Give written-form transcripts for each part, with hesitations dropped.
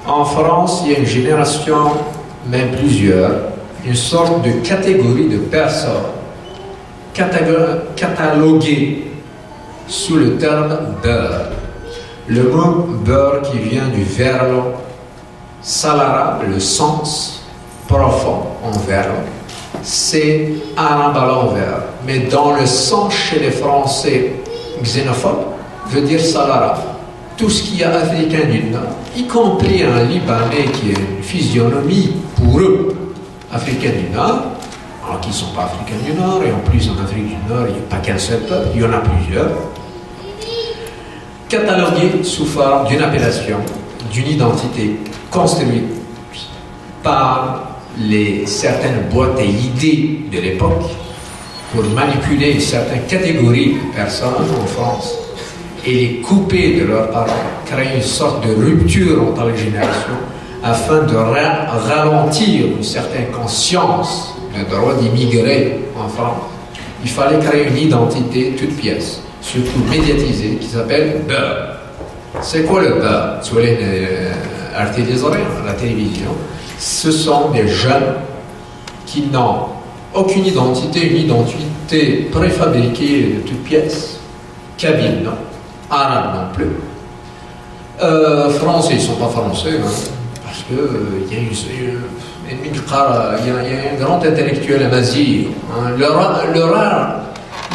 En France, il y a une génération, même plusieurs, une sorte de catégorie de personnes cataloguées sous le terme beurre. Le mot beurre qui vient du verbe salara, le sens profond en verbe, c'est arabe à l'envers. Mais dans le sens chez les Français xénophobes, veut dire salara. Tout ce qui est africain du Nord, y compris un Libanais qui a une physionomie pour eux africain du Nord, alors qu'ils ne sont pas africains du Nord, et en plus en Afrique du Nord, il n'y a pas qu'un seul peuple, il y en a plusieurs, catalogués sous forme d'une appellation, d'une identité construite par certaines boîtes et idées de l'époque pour manipuler une certaine catégorie de personnes en France et les couper de leurs parents, créer une sorte de rupture entre les générations afin de ralentir une certaine conscience du droit d'immigrer en France. Il fallait créer une identité toute pièce, surtout médiatisée, qui s'appelle beurre. C'est quoi le beurre? Sur les la télévision, ce sont des jeunes qui n'ont aucune identité, une identité préfabriquée de toutes pièces, kabyle non, arabe non plus. Français, ils ne sont pas français, hein, parce qu'il y a un grand intellectuel amazigh, hein, l'un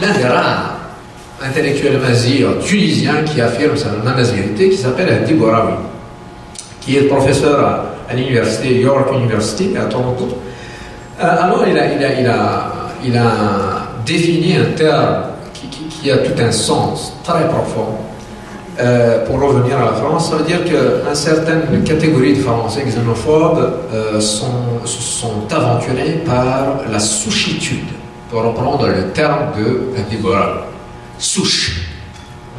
des rares intellectuels amazigh tunisiens qui affirme sa amazighrité, qui s'appelle Hadi Bouraoui, qui est professeur à l'université York University à Toronto. Alors il a défini un terme qui a tout un sens très profond. Pour revenir à la France, ça veut dire qu'une certaine catégorie de Français xénophobes se sont aventurés par la souchitude, pour reprendre le terme de Déborah. Souche.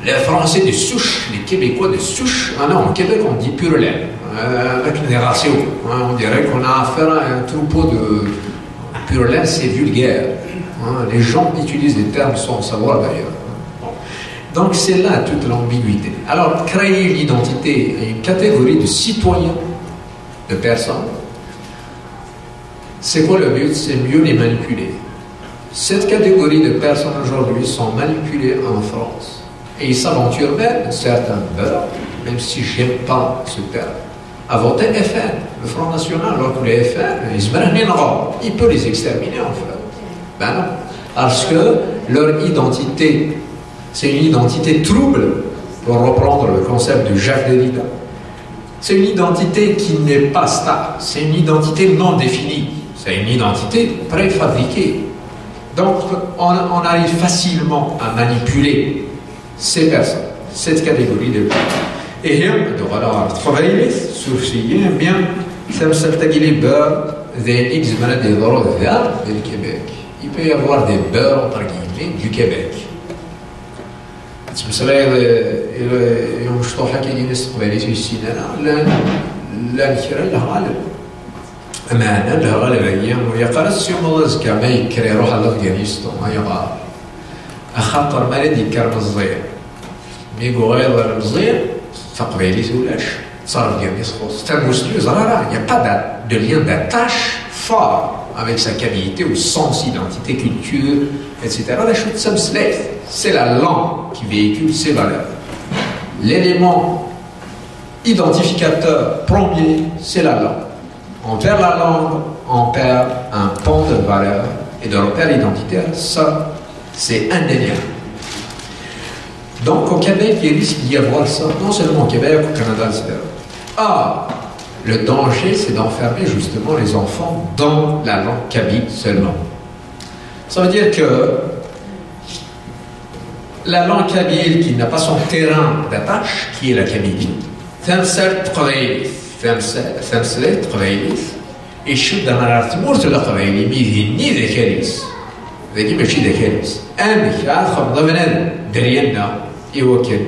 Les Français de souche, les Québécois de souche. Ah non, au Québec on dit pur laine, avec des ratios. On dirait qu'on a affaire à un troupeau de pur laine, c'est vulgaire. Les gens utilisent des termes sans savoir d'ailleurs. Donc c'est là toute l'ambiguïté. Alors créer une identité, une catégorie de citoyens, de personnes, c'est quoi le but? C'est mieux les manipuler. Cette catégorie de personnes aujourd'hui sont manipulées en France. Et ils s'aventurent même, certains meurent, même si je n'aime pas ce terme, à voter FN, le Front National, alors que les FN, il peut les exterminer en fait. Ben non, parce que leur identité, c'est une identité trouble, pour reprendre le concept de Jacques Derrida. C'est une identité qui n'est pas stable, c'est une identité non définie, c'est une identité préfabriquée. Donc on arrive facilement à manipuler ces personnes, cette catégorie de personnes. Et travailler sur ce bien, ça me s'attaque beurre des X maladies du Québec. Il peut y avoir des beurres entre guillemets du Québec. مثلا يوم شطوحة كاينين استقبالي في السيناء لا نكرا له غالب أمانة له غالب أيام ويا قرص يوم الله زكا ما يكري يروح على أفغانستان هيا غالب أخاطر ما لدي كرم الزير ميقو غير الزير تقبالي سولاش صار أفغانستان c'est un monsieur زرارة il n'y a pas de lien d'attache fort avec sa qualité ou sens, identité, culture, etc. La chose c'est la langue qui véhicule ces valeurs. L'élément identificateur premier, c'est la langue. Envers la langue, on perd un pont de valeurs et de repères identitaires. Ça, c'est indéniable. Donc, au Québec, il risque d'y avoir ça, non seulement au Québec, au Canada, etc. Ah, le danger, c'est d'enfermer justement les enfants dans la langue kabyle seulement. Ça veut dire que la langue kabyle qui n'a pas son terrain d'attache, qui est la kabylie, يشد على التمور تلا قبايلي ميذني ذا كاريس ذاكي ماشي ذا كاريس أنا خاف ضمن درينا يوكل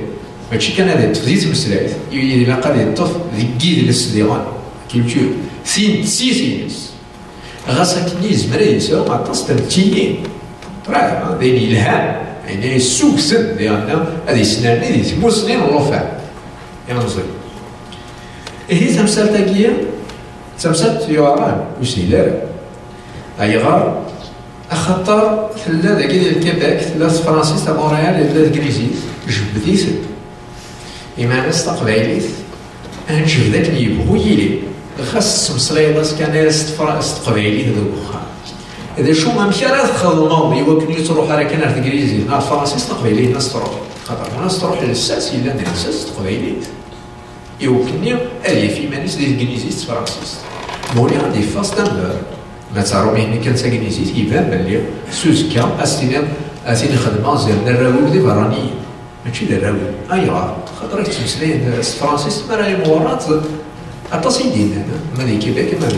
ماشي كان هذا تفزيز مسلاث إذا قال الطف ذكيد للصديقان كيلتور سينس غاسا كنيز مريس ما تصدر تيين راه ذي الإلهام يعني السوق سد ديالنا هذه سنان هذه 8 سنين ونوفا يا نصيب. هي تمثال تاكيا تمثال يوران وسيلار أيغار أخطر ثلا ذاك ديال الكيباك ثلا فرانسيس تا مونريال ثلا كريزيس جبديت إما ناس تقبايليت نشوف ذاك اللي يبغوا يلي خاص مسليطاس كان تقبايليت ذوك واخا إذا شو ما مشى راه تخدموا يوكلني تروح على كنار كريزي نار فرانسيس تقبايليت ناس تروح خاطر الناس تروح للساس إلا ندير الساس تقبايليت يوكلني هذه في مانيس ديال كريزيس فرانسيس مولي غادي فاس دابا ما تعرفوا ملي كانت كنيسيت يبان بلي سوزكا اسيني خدمه زير الراوي دي برانيين ماشي الراوي ايوا خاطر تمسلين فرانسيس ما راهي مورات حتى سيدين هنا مالي كيباك مالو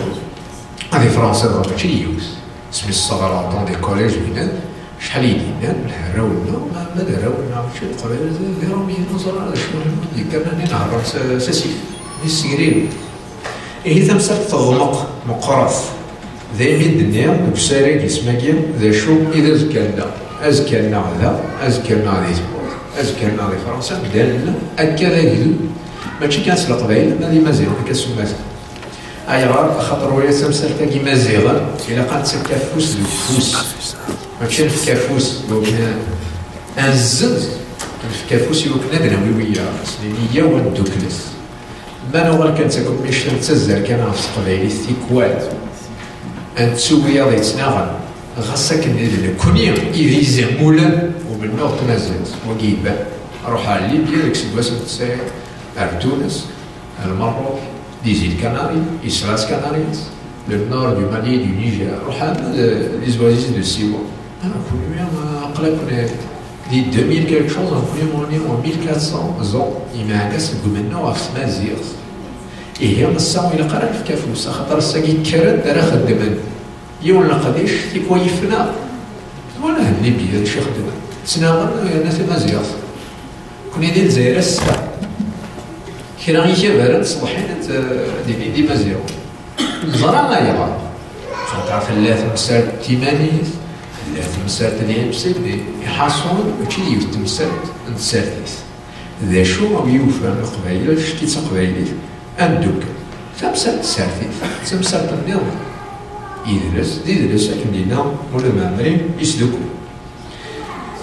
هذه فرنسا ماشي يوز سمي الصغار طون دي كوليج هنا شحال يدينا راولنا ما راولنا ماشي القبائل دي روميين وزرا شنو كان نهار ساسيف السكرير هي تمسك تغمق مقراص ذي ميد الدنيا بساري كيسماكيا ذا شو إذا زكالنا أزكالنا هذا أزكالنا ذي سبور أزكالنا ذي فرنسا بدالنا أكا ذا كذو ماشي كانت القبائل مالي مازيغ كاسو مازيغ أيغار خاطر ويا تمسال تاكي مازيغا إلا قالت كافوس ذو فوس ماشي الكافوس يوكنا أنزز الكافوس يوكنا دناويوية سنينية وندوكلس ما نوغل كانت تكون ميشن تزر كان في القبائل ثيكوات أن تسوي غادي يتناغم خاصك ندير كوني يفيزي مولا ومن نوع تمازات وكيبان روح على ليبيا ديك سكواس الجزائر على تونس المغرب ديزيل كناري إسراس كناريس لو نور دو مالي دو نيجر روح على لي زوازيز دو سيوا كل يوم قلق دي 2000 quelque chose on est en 1400 ans يما كاس كومنو في مازيغ هي نصاو إلا قرا في كافوس خاطر الساكي كرد راه خدمن يوم لقديش تيكويفنا ولا الليبي هذا شي خدمه تسناغر ناس مازيغ كوني ديال الجزائر السبع كي راه يجابر صباحين دي مازيغ زرا ما يغا خاطر ثلاث مسار تيمانيس ثلاث مسار ديال بسيدي يحاصون ماشي يتمسال نساتيس ذا شو ما يوفى القبايل شتي تقبايلي أندوك تمسال تسارتي تمسال تنظيم يدرس لكن لينا ولا معمرين يسلكوا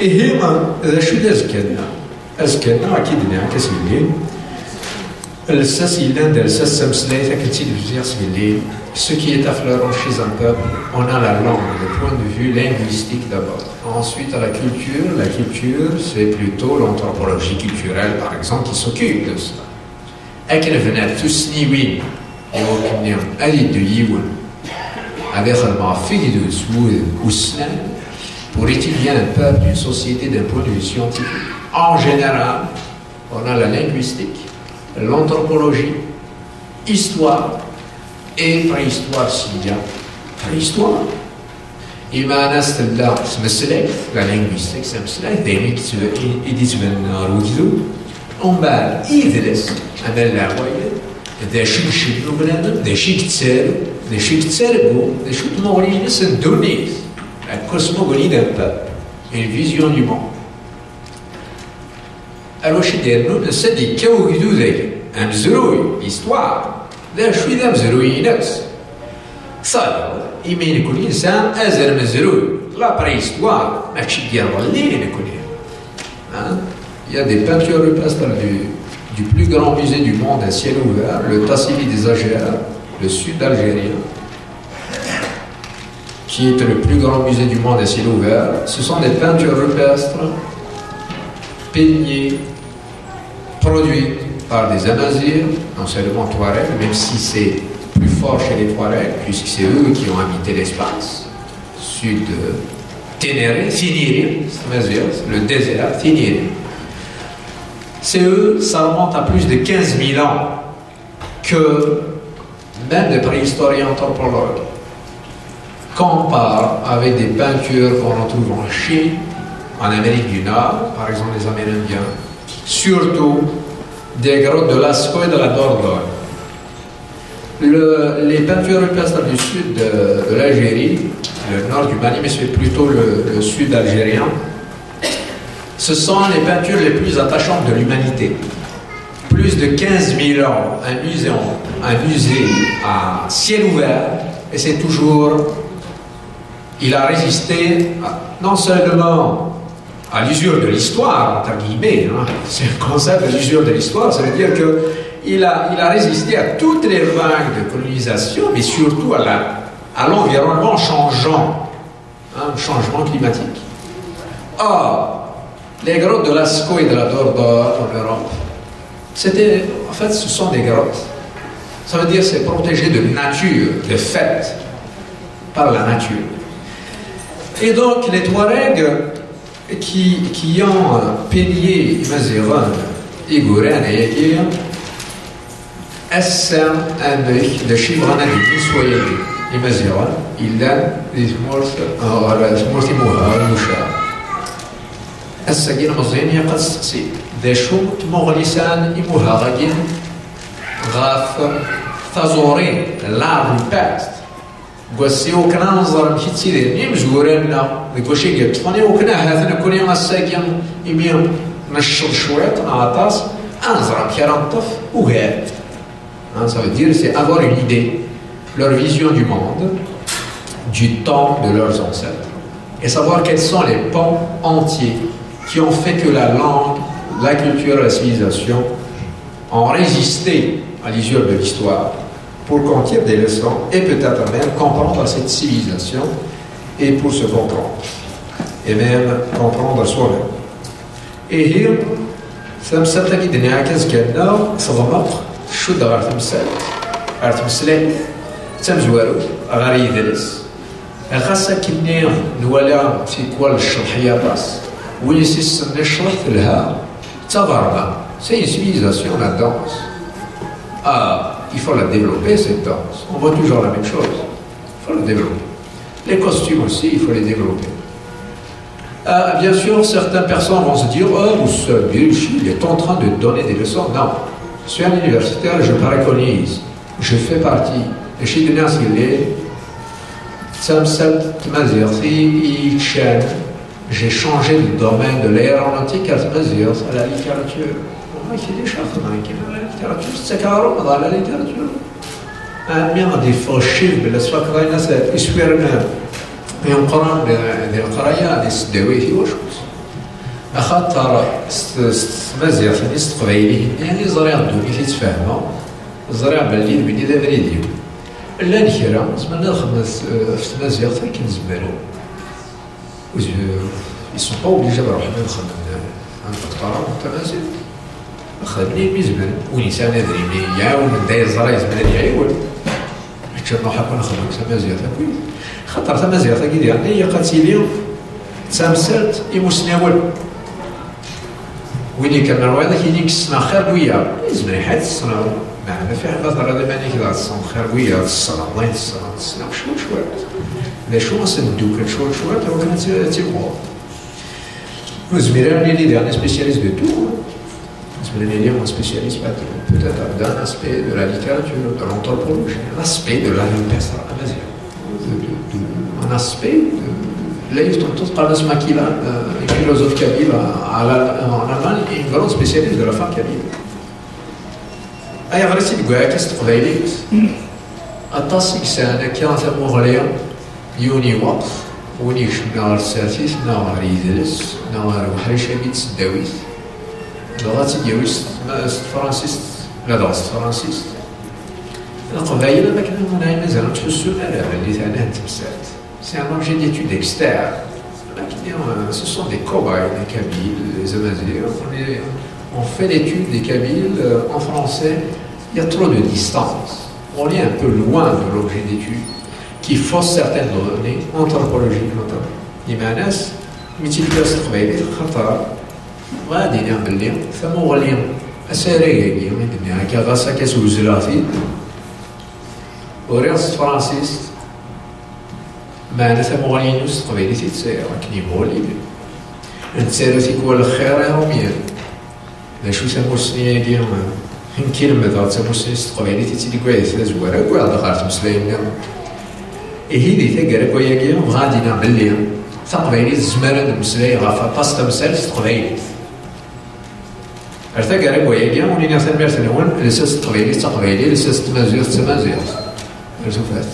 هما ذا شو أزكالنا أكيد نعكس الليل الساس إلا ندير الساس تمسلايت كتير بزيغ سبيلي ce qui est affleurant chez un peuple, on a la langue, le point de vue linguistique d'abord. Ensuite, la culture, c'est plutôt l'anthropologie culturelle, par exemple, qui s'occupe de ça. أكرفنا تسنيوين يوكنيهم أليد يوون avec المعفيك de سوود وسنان pour étudier un peuple, une société d'un point de vue scientifique. En général, on a la linguistique, l'anthropologie, histoire et préhistoire s'il y a préhistoire. إما ناس تلا تمسلك لا linguistique تمسلك دايما يديتبان روكيدو ومن بعد يدرس هذا العوايد ذا شي كشدو بنادم ذا شي كتسالو ذا شي كتسالبو ذا شو تموري ناس الدونيس الكوسموغوني دان باب une vision du monde. Alors chez Derno, c'est des chaos qui nous aident. Un mzrouille, histoire. ذا شوي ذا مزروي نفس. صار يمين كل إنسان أزر مزروي. La préhistoire, ماشي ديال الليل كل. Il y a des peintures rupestres du plus grand musée du monde à ciel ouvert, le Tassili des Agéas, le sud algérien, qui est le plus grand musée du monde à ciel ouvert. Ce sont des peintures rupestres peignées, produites par des Amazirs, non seulement Touaregs, même si c'est plus fort chez les Touaregs, puisque c'est eux qui ont habité l'espace, sud Ténéré, Tiniri, le désert, Tiniri. C'est eux, ça remonte à plus de 15 000 ans que même les préhistoriens anthropologues comparent avec des peintures qu'on retrouve en Chine, en Amérique du Nord, par exemple les Amérindiens, surtout des grottes de Lascaux et de la Dordogne. Les peintures rupestres du sud de l'Algérie, le nord du Mali, mais c'est plutôt le sud algérien, Ce sont les peintures les plus attachantes de l'humanité. Plus de 15 000 ans, un musée à ciel ouvert, et c'est toujours... Il a résisté non seulement à l'usure de l'histoire, entre guillemets, hein, c'est un concept de l'usure de l'histoire, ça veut dire qu'il a résisté à toutes les vagues de colonisation, mais surtout à l'environnement changeant, hein, changement climatique. Or, les grottes de Lascaux et de la Dordogne en Europe, en fait, ce sont des grottes. Ça veut dire c'est protégé de nature, de fait, par la nature. Et donc, les Touaregs qui ont peigné Mazeran, Igouren et Yagir, أسم أنك دشيبغنا دي سويا إمازيغان إلا دي ثمورتي موها المشاع السجين مزيان يقص سي داشو تمغلسان إموها غاين غاف ثازورين لارد باست قوسي وكنا نظر مشي تسيدي نيم زورنا ديكوشي قلت فاني وكنا هاثنا كوني غاساكين إميام نشط شوية نعطاس أنظر مشي رنطف وهاد. Hein, ça veut dire c'est avoir une idée, leur vision du monde, du temps de leurs ancêtres, et savoir quels sont les pans entiers qui ont fait que la langue, la culture et la civilisation ont résisté à l'usure de l'histoire pour qu'on tire des leçons et peut-être même comprendre cette civilisation et pour se comprendre et même comprendre soi-même. Et hier, ça me semble qu'il y a 15 ans, ça va mettre شو دا غير تمثال غير تمثلات تمزوارو غير يدرس خاصة كني نوالا في كوال الشرحية باس وين سيستم نشرح لها تغربة c'est une civilisation la danse il faut la développer cette danse on voit toujours la même chose il faut la développer les costumes aussi il faut les développer bien sûr certaines personnes vont se dire il est en train de donner des leçons non. Je suis un universitaire, je préconise, je fais partie. Et chez le j'ai changé de domaine de l'aéronautique à la littérature. Moi, il y a des choses dans la littérature, c'est carrément dans la littérature. Bien des faux chiffres, mais la soie que l'on a, c'est espérant. Et on prend des qaraïa, des sidéwéti, ou chose. أخاطر مزيغ ثاني استقبايلي يعني زريع الدوني في تفاهمه زريع باللي بني ذا بريديو لا نكرا زعما نخدم في مزيغ ثاني كنزمرو ils sont pas obligés بروح نخدم عند الدكتوراه وانت مازال خدني مزمن ونسان ادري يعاون داير زريع زمان يعاون حتى نروح نخدم في مزيغ ثاني خاطر في مزيغ ثاني يعني هي قاتيلي تمثلت يمسناول وين كان نروي هذاك يديك السنة خير ويا لازم يحد السنة معنا في حدا هذا ماني كذا السنة خير ويا السنة الله السنة شوي لا شو نسندو كان شوي تو كانت تيبغوا زميلان اللي دير سبيسياليست دو تو زميلان اللي هو سبيسياليست peut-être d'un aspect de la littérature de l'anthropologie un aspect de la personne un aspect là, il y a un philosophe kabyle en Allemagne et une grande spécialiste de la femme kabyle. Il y a un récit de Goya qui est très Attention, c'est un qui a fait mourir Yoni Waqf, Yoni Shnar Sertis, Nar Rizis, Nar Hrishamit Dawis. Le rat c'est Dawis, Francis, la danse Francis. القبائل ما كانوا منعين مازالوا تحسوا اللي ثاني تمسات. C'est un objet d'étude externe. Ce sont des cobayes, des Kabyles, des Amazirs. On fait l'étude des Kabyles en français. Il y a trop de distance. On est un peu loin de l'objet d'étude qui fausse certaines données anthropologiques notamment. Imanas, متلقاس القبائل خطر غادي نعمل لهم ثم غاليهم أسارية يعني هكا غاسا كاسوز لافيد ورياض فرانسيس معناتها مغنينوس قبيلي تيتسير كني مولي نتسير في كوال الخير يوميا لا شو سمو السنين ديال كلمة ذات سمو السنين قبيلي تيتسير كويس زوارا كوال دخلت مسلايين هي دي ثقرا كويا كيا غادي نعمل ليهم تقبيليت زمرا المسلاي غاف اطاس تمثال تقبيليت ارتا قريب وياكيا ولينا ثمير تنون لساس تقبيليت تقبيلي لساس تمازيغ تمازيغ رسوفات